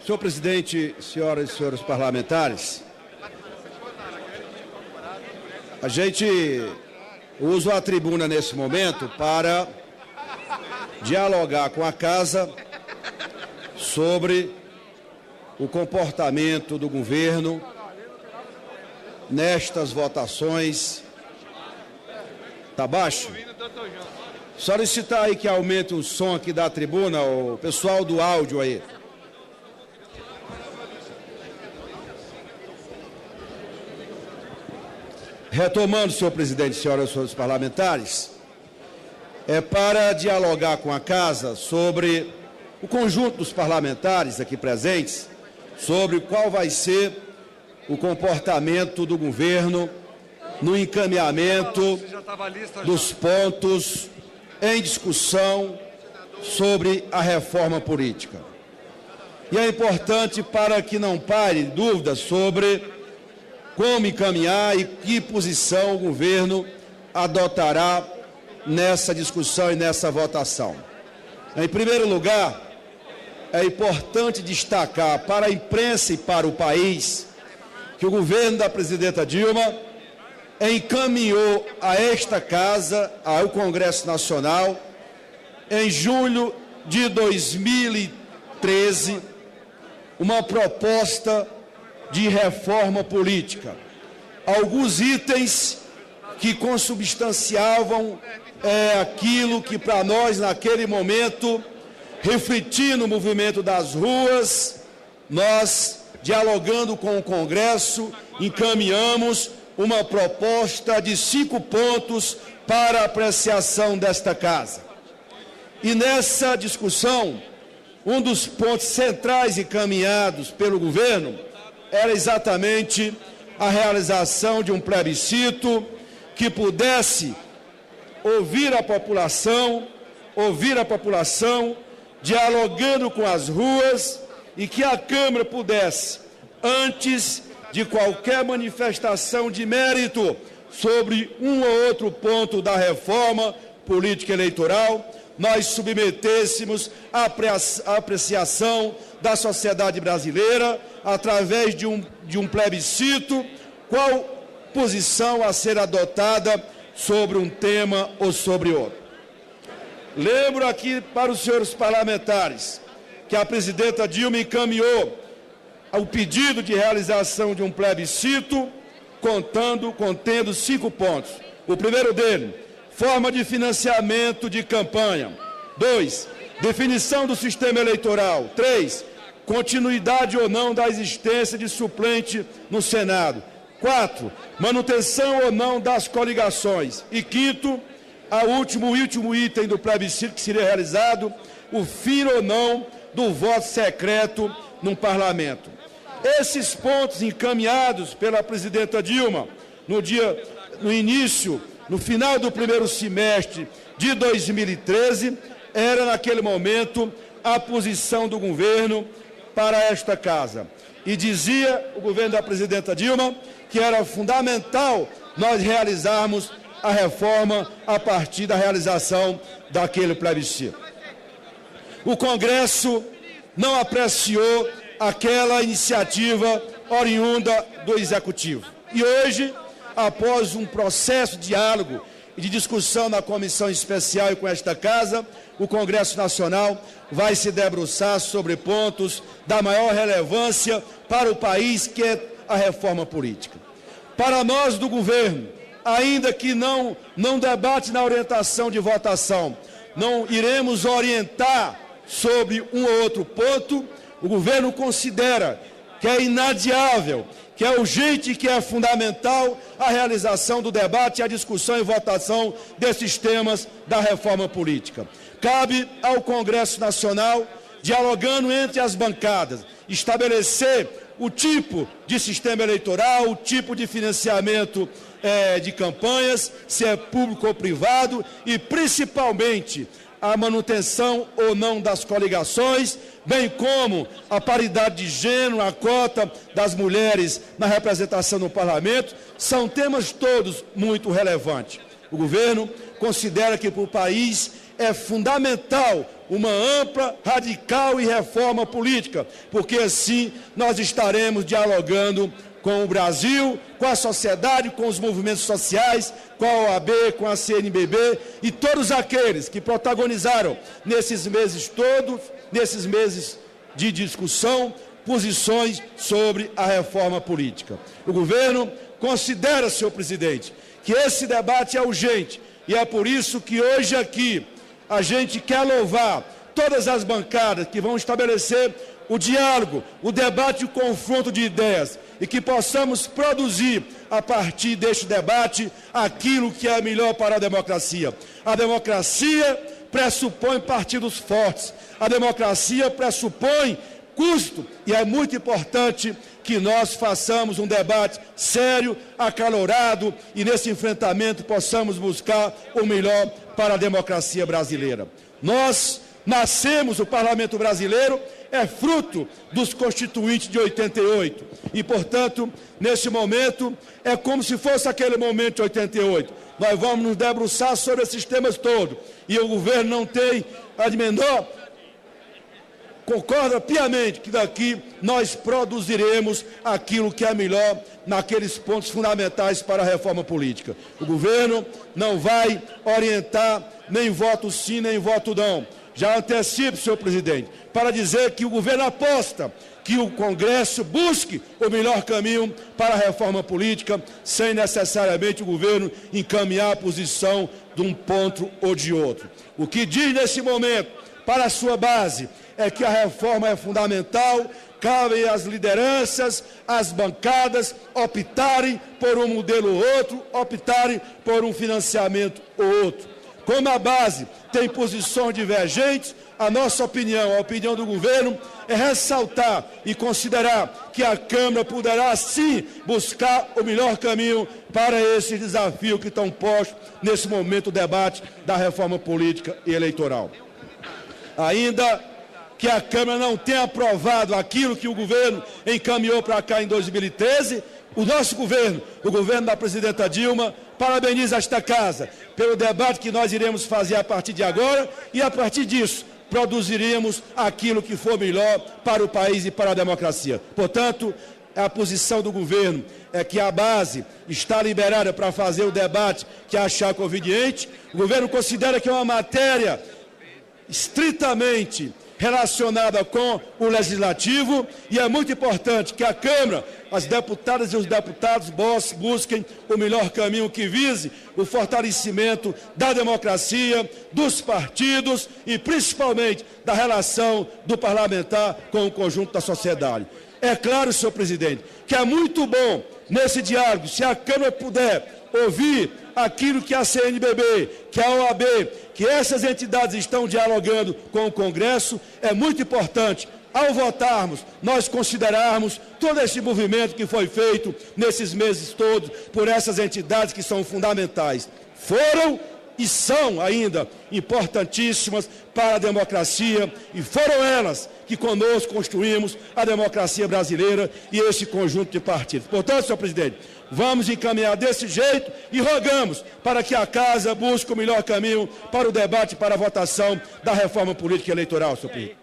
Senhor presidente, senhoras e senhores parlamentares, a gente usa a tribuna nesse momento para dialogar com a Casa sobre o comportamento do governo nestas votações. Está baixo? Solicitar aí que aumente o som aqui da tribuna, o pessoal do áudio aí. Retomando, senhor presidente, senhoras e senhores parlamentares, é para dialogar com a Casa sobre o conjunto dos parlamentares aqui presentes, sobre qual vai ser o comportamento do governo no encaminhamento dos pontos em discussão sobre a reforma política. E é importante para que não pare dúvidas sobre como encaminhar e que posição o governo adotará nessa discussão e nessa votação. Em primeiro lugar, é importante destacar para a imprensa e para o país que o governo da presidenta Dilma encaminhou a esta Casa, ao Congresso Nacional, em julho de 2013, uma proposta de reforma política. Alguns itens que consubstanciavam aquilo que para nós, naquele momento, refletindo o movimento das ruas, nós, dialogando com o Congresso, encaminhamos uma proposta de 5 pontos para apreciação desta Casa. E nessa discussão, um dos pontos centrais encaminhados pelo governo era exatamente a realização de um plebiscito que pudesse ouvir a população, dialogando com as ruas, e que a Câmara pudesse, antes de qualquer manifestação de mérito sobre um ou outro ponto da reforma política eleitoral, nós submetêssemos a apreciação da sociedade brasileira, através de um plebiscito, qual posição a ser adotada sobre um tema ou sobre outro. Lembro aqui para os senhores parlamentares que a presidenta Dilma encaminhou o pedido de realização de um plebiscito contendo 5 pontos. O primeiro dele, forma de financiamento de campanha. 2, definição do sistema eleitoral. 3, continuidade ou não da existência de suplente no Senado. 4, manutenção ou não das coligações. E 5º, o último item do plebiscito que seria realizado, o fim ou não do voto secreto no parlamento. Esses pontos encaminhados pela presidenta Dilma no final do primeiro semestre de 2013, era naquele momento a posição do governo para esta Casa. E dizia o governo da presidenta Dilma que era fundamental nós realizarmos a reforma a partir da realização daquele plebiscito. O Congresso não apreciou aquela iniciativa oriunda do Executivo. E hoje, após um processo de diálogo e de discussão na comissão especial e com esta Casa, o Congresso Nacional vai se debruçar sobre pontos da maior relevância para o país, que é a reforma política. Para nós do governo, ainda que não debate na orientação de votação, não iremos orientar sobre um ou outro ponto, o governo considera que é inadiável, que é urgente e que é fundamental a realização do debate, a discussão e votação desses temas da reforma política. Cabe ao Congresso Nacional, dialogando entre as bancadas, estabelecer o tipo de sistema eleitoral, o tipo de financiamento de campanhas, se é público ou privado, e principalmente a manutenção ou não das coligações, bem como a paridade de gênero, a cota das mulheres na representação no parlamento, são temas todos muito relevantes. O governo considera que para o país é fundamental uma ampla, radical e reforma política, porque assim nós estaremos dialogando com o Brasil, com a sociedade, com os movimentos sociais, com a OAB, com a CNBB e todos aqueles que protagonizaram nesses meses todos, nesses meses de discussão, posições sobre a reforma política. O governo considera, senhor presidente, que esse debate é urgente e é por isso que hoje aqui a gente quer louvar todas as bancadas que vão estabelecer o diálogo, o debate e o confronto de ideias e que possamos produzir, a partir deste debate, aquilo que é melhor para a democracia. A democracia pressupõe partidos fortes, a democracia pressupõe custo e é muito importante que nós façamos um debate sério, acalorado e nesse enfrentamento possamos buscar o melhor para a democracia brasileira. Nós nascemos, o Parlamento brasileiro é fruto dos constituintes de 88 e, portanto, nesse momento é como se fosse aquele momento de 88. Nós vamos nos debruçar sobre esses temas todos e o governo não tem a menor concorda piamente que daqui nós produziremos aquilo que é melhor naqueles pontos fundamentais para a reforma política. O governo não vai orientar nem voto sim, nem voto não. Já antecipo, senhor presidente, para dizer que o governo aposta que o Congresso busque o melhor caminho para a reforma política, sem necessariamente o governo encaminhar a posição de um ponto ou de outro. O que diz nesse momento para a sua base é que a reforma é fundamental, cabe às lideranças, às bancadas optarem por um modelo ou outro, optarem por um financiamento ou outro. Como a base tem posições divergentes, a nossa opinião, a opinião do governo, é ressaltar e considerar que a Câmara poderá, sim, buscar o melhor caminho para esses desafios que estão postos nesse momento do debate da reforma política e eleitoral. Ainda que a Câmara não tenha aprovado aquilo que o governo encaminhou para cá em 2013, o nosso governo, o governo da presidenta Dilma, parabeniza esta casa pelo debate que nós iremos fazer a partir de agora e, a partir disso, produziremos aquilo que for melhor para o país e para a democracia. Portanto, a posição do governo é que a base está liberada para fazer o debate que achar conveniente. O governo considera que é uma matéria estritamente relacionada com o Legislativo e é muito importante que a Câmara, as deputadas e os deputados busquem o melhor caminho que vise o fortalecimento da democracia, dos partidos e principalmente da relação do parlamentar com o conjunto da sociedade. É claro, senhor presidente, que é muito bom nesse diálogo, se a Câmara puder ouvir aquilo que a CNBB, que a OAB, que essas entidades estão dialogando com o Congresso, é muito importante, ao votarmos, nós considerarmos todo esse movimento que foi feito nesses meses todos por essas entidades que são fundamentais. Foram e são ainda importantíssimas para a democracia e foram elas que conosco construímos a democracia brasileira e esse conjunto de partidos. Portanto, senhor presidente, vamos encaminhar desse jeito e rogamos para que a Casa busque o melhor caminho para o debate, para a votação da reforma política eleitoral, senhor presidente.